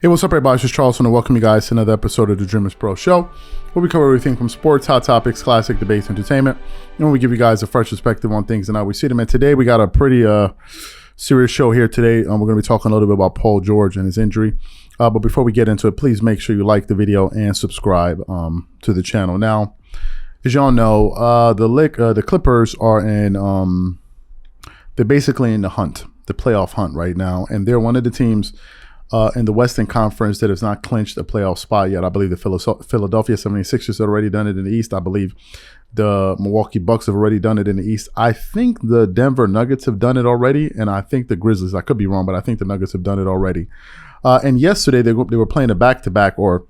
Hey, what's up, everybody? It's just Charles, and welcome you guys to another episode of the Dreamerspro Show, where we cover everything from sports, hot topics, classic debates, entertainment, and we give you guys a fresh perspective on things and how we see them. And today we got a pretty serious show here today. We're going to be talking a little bit about Paul George and his injury. But before we get into it, please make sure you like the video and subscribe to the channel. Now, as y'all know, the Clippers are they're basically in the playoff hunt right now, and they're one of the teams in the Western Conference that has not clinched a playoff spot yet. I believe the Philadelphia 76ers have already done it in the East. I believe the Milwaukee Bucks have already done it in the East. I think the Denver Nuggets have done it already, and I think the Grizzlies, I could be wrong, but I think the Nuggets have done it already. And yesterday they were playing a back-to-back, or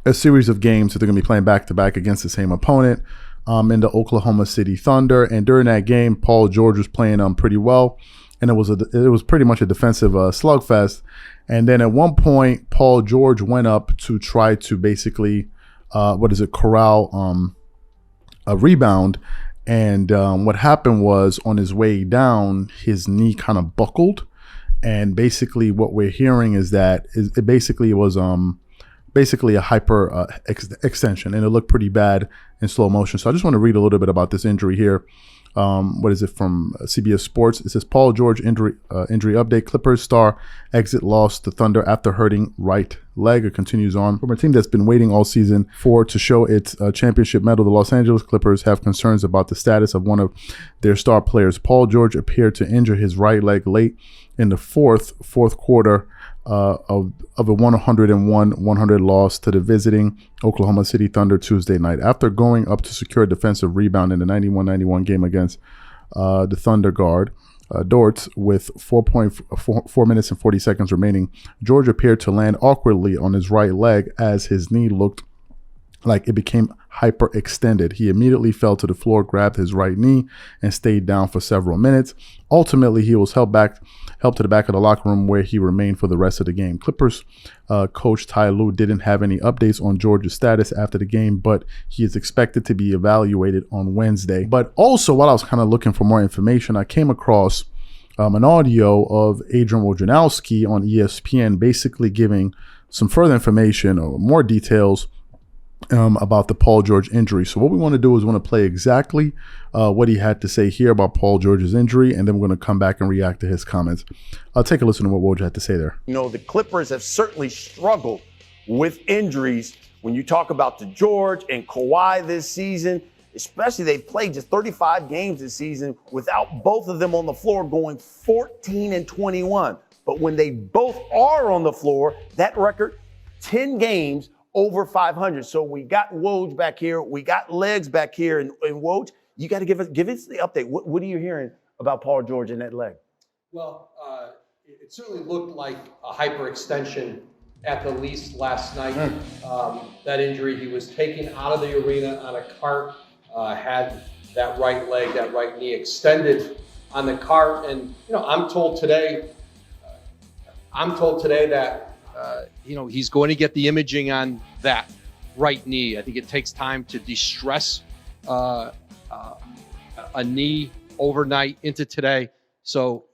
a series of games that they're going to be playing back-to-back against the same opponent in the Oklahoma City Thunder. And during that game, Paul George was playing pretty well, and it was pretty much a defensive slugfest. And then at one point, Paul George went up to try to basically, corral a rebound. And what happened was, on his way down, his knee kind of buckled. And basically what we're hearing is that it basically was basically a hyper extension, and it looked pretty bad in slow motion. So I just want to read a little bit about this injury here. From CBS Sports? It says, Paul George injury update. Clippers star exit lost to Thunder after hurting right leg. It continues on. From a team that's been waiting all season to show its championship medal, the Los Angeles Clippers have concerns about the status of one of their star players. Paul George appeared to injure his right leg late in the fourth quarter of a 101-100 loss to the visiting Oklahoma City Thunder Tuesday night. After going up to secure a defensive rebound in the 91-91 game against the Thunder guard, Dort, with 4 minutes and 40 seconds remaining, George appeared to land awkwardly on his right leg as his knee looked like it became hyperextended. He immediately fell to the floor, grabbed his right knee, and stayed down for several minutes. Ultimately, he was helped to the back of the locker room, where he remained for the rest of the game. Clippers coach Ty Lue didn't have any updates on George's status after the game, but he is expected to be evaluated on Wednesday. But also, while I was kind of looking for more information, I came across an audio of Adrian Wojnarowski on ESPN, basically giving some further information or more details about the Paul George injury. So what we want to do is we want to play exactly what he had to say here about Paul George's injury, and then we're going to come back and react to his comments. I'll take a listen to what Woj had to say there. You know, the Clippers have certainly struggled with injuries. When you talk about the George and Kawhi this season, especially, they've played just 35 games this season without both of them on the floor, going 14-21. But when they both are on the floor, that record, 10 games over 500. So we got Woj back here. We got legs back here. And Woj, you got to give us the update. What are you hearing about Paul George and that leg? Well, it certainly looked like a hyperextension at the least last night. That injury, he was taken out of the arena on a cart, had that right leg, that right knee extended on the cart. And, you know, I'm told today that he's going to get the imaging on that right knee. I think it takes time to de-stress a knee overnight into today. So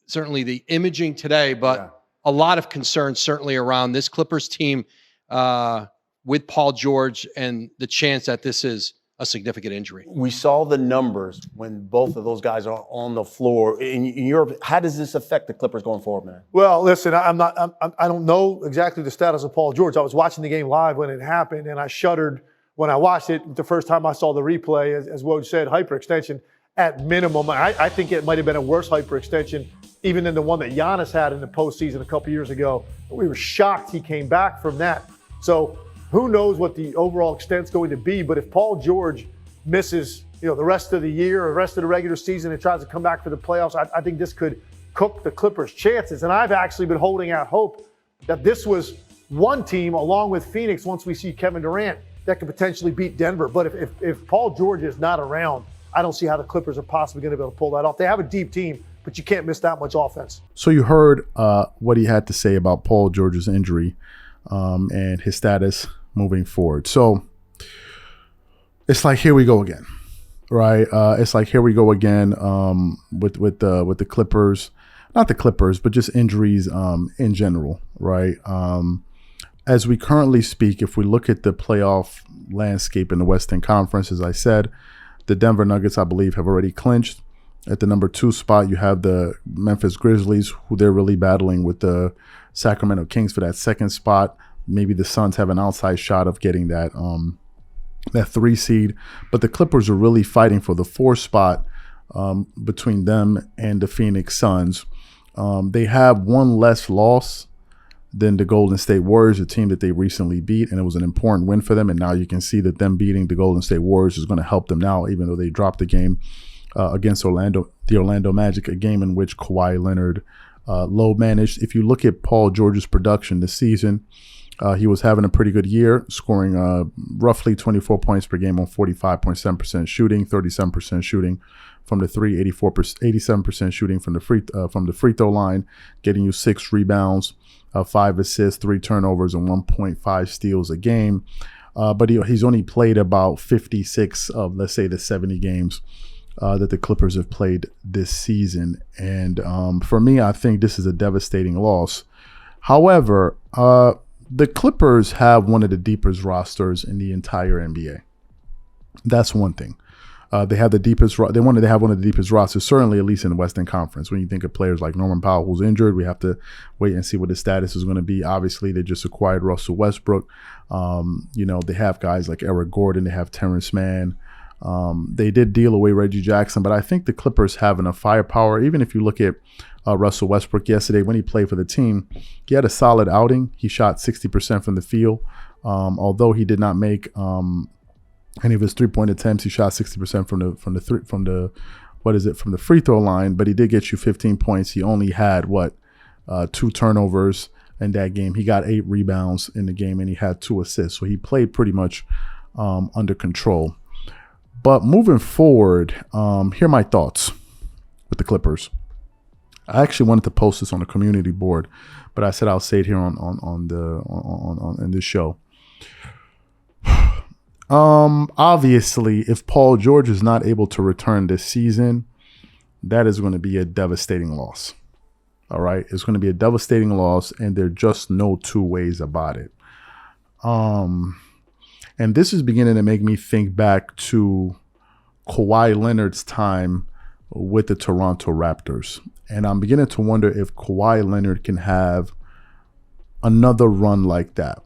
certainly the imaging today, but a lot of concern certainly around this Clippers team with Paul George and the chance that this is a significant injury. We saw the numbers when both of those guys are on the floor. In Europe, how does this affect the Clippers going forward, man? Well, listen, I don't know exactly the status of Paul George. I was watching the game live when it happened, and I shuddered when I watched it. The first time I saw the replay, as Woj said, hyperextension at minimum. I think it might have been a worse hyperextension even than the one that Giannis had in the postseason a couple years ago. We were shocked he came back from that. So who knows what the overall extent's going to be, but if Paul George misses, the rest of the year or the rest of the regular season and tries to come back for the playoffs, I think this could cook the Clippers' chances. And I've actually been holding out hope that this was one team, along with Phoenix, once we see Kevin Durant, that could potentially beat Denver. But if Paul George is not around, I don't see how the Clippers are possibly going to be able to pull that off. They have a deep team, but you can't miss that much offense. So you heard what he had to say about Paul George's injury and his status moving forward. So it's like, here we go again, right? It's like, here we go again with the Clippers. not the Clippers, but just injuries in general, right? As we currently speak, if we look at the playoff landscape in the Western Conference, as I said, the Denver Nuggets, I believe, have already clinched. At the number 2 spot, you have the Memphis Grizzlies, who they're really battling with the Sacramento Kings for that 2nd spot. Maybe the Suns have an outside shot of getting that 3 seed. But the Clippers are really fighting for the 4 spot between them and the Phoenix Suns. They have one less loss than the Golden State Warriors, a team that they recently beat, and it was an important win for them. And now you can see that them beating the Golden State Warriors is going to help them now, even though they dropped the game against the Orlando Magic, a game in which Kawhi Leonard low managed. If you look at Paul George's production this season, he was having a pretty good year, scoring roughly 24 points per game on 45.7% shooting, 37% shooting from the 3, 87% shooting from the free throw line, getting you 6 rebounds, 5 assists, 3 turnovers, and 1.5 steals a game. But he's only played about 56 of, let's say, the 70 games that the Clippers have played this season. And for me, I think this is a devastating loss. However, the Clippers have one of the deepest rosters in the entire NBA. That's one thing. They have the deepest. They have one of the deepest rosters, certainly at least in the Western Conference. When you think of players like Norman Powell, who's injured, we have to wait and see what his status is going to be. Obviously, they just acquired Russell Westbrook. They have guys like Eric Gordon. They have Terrence Mann. They did deal away Reggie Jackson, but I think the Clippers have enough firepower. Even if you look at Russell Westbrook yesterday, when he played for the team, he had a solid outing. He shot 60% from the field. Although he did not make any of his 3-point attempts, he shot 60% from the free throw line. But he did get you 15 points. He only had 2 turnovers in that game. He got 8 rebounds in the game, and he had 2 assists. So he played pretty much under control. But moving forward, here are my thoughts with the Clippers. I actually wanted to post this on the community board, but I said I'll say it here on this show. Obviously, if Paul George is not able to return this season, that is going to be a devastating loss. All right, it's going to be a devastating loss, and there are just no two ways about it. And this is beginning to make me think back to Kawhi Leonard's time with the Toronto Raptors. And I'm beginning to wonder if Kawhi Leonard can have another run like that.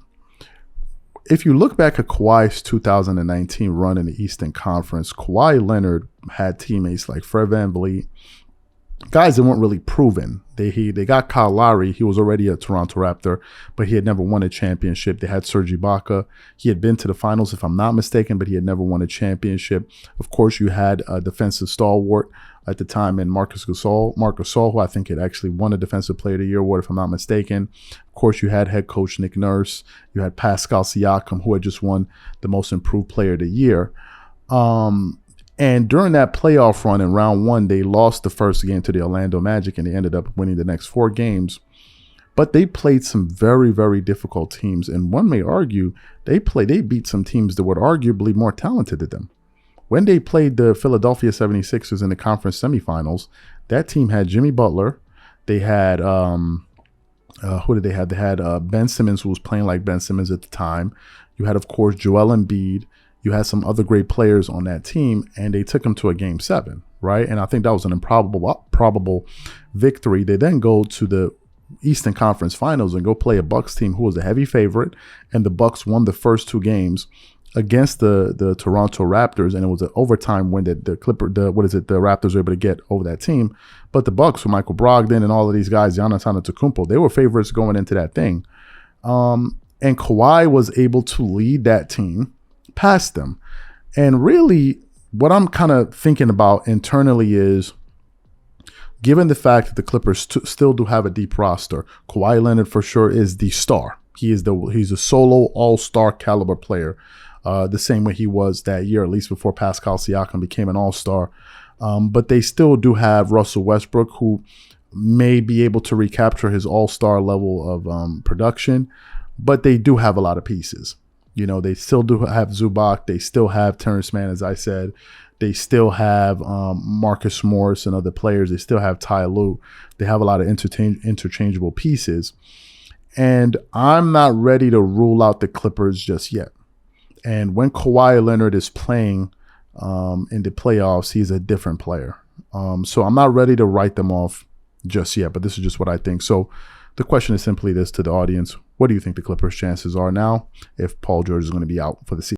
If you look back at Kawhi's 2019 run in the Eastern Conference, Kawhi Leonard had teammates like Fred VanVleet, guys that weren't really proven. They got Kyle Lowry. He was already a Toronto Raptor, but he had never won a championship. They had Serge Ibaka. He had been to the finals, if I'm not mistaken, but he had never won a championship. Of course, you had a defensive stalwart at the time in Marc Gasol, who I think had actually won a Defensive Player of the Year award, if I'm not mistaken. Of course, you had head coach Nick Nurse. You had Pascal Siakam, who had just won the Most Improved Player of the Year. And during that playoff run in round 1, they lost the first game to the Orlando Magic, and they ended up winning the next 4 games. But they played some very, very difficult teams. And one may argue they beat some teams that were arguably more talented than them. When they played the Philadelphia 76ers in the conference semifinals, that team had Jimmy Butler. They had, who did they have? They had Ben Simmons, who was playing like Ben Simmons at the time. You had, of course, Joel Embiid. You had some other great players on that team, and they took them to a Game 7, right? And I think that was an improbable victory. They then go to the Eastern Conference Finals and go play a Bucks team who was a heavy favorite, and the Bucks won the first 2 games against the Toronto Raptors, and it was an overtime win that the Raptors were able to get over that team. But the Bucks, with Michael Brogdon and all of these guys, Giannis Antetokounmpo, they were favorites going into that thing. And Kawhi was able to lead that team past them. And really, what I'm kind of thinking about internally is, given the fact that the Clippers still do have a deep roster, Kawhi Leonard for sure is the star. He's a solo all-star caliber player, the same way he was that year, at least before Pascal Siakam became an all-star. But they still do have Russell Westbrook, who may be able to recapture his all-star level of production, but they do have a lot of pieces. You know, they still do have Zubac. They still have Terrence Mann, as I said. They still have Marcus Morris and other players. They still have Ty Lue. They have a lot of interchangeable pieces. And I'm not ready to rule out the Clippers just yet. And when Kawhi Leonard is playing in the playoffs, he's a different player. So I'm not ready to write them off just yet, but this is just what I think. So the question is simply this to the audience. What do you think the Clippers' chances are now if Paul George is going to be out for the season?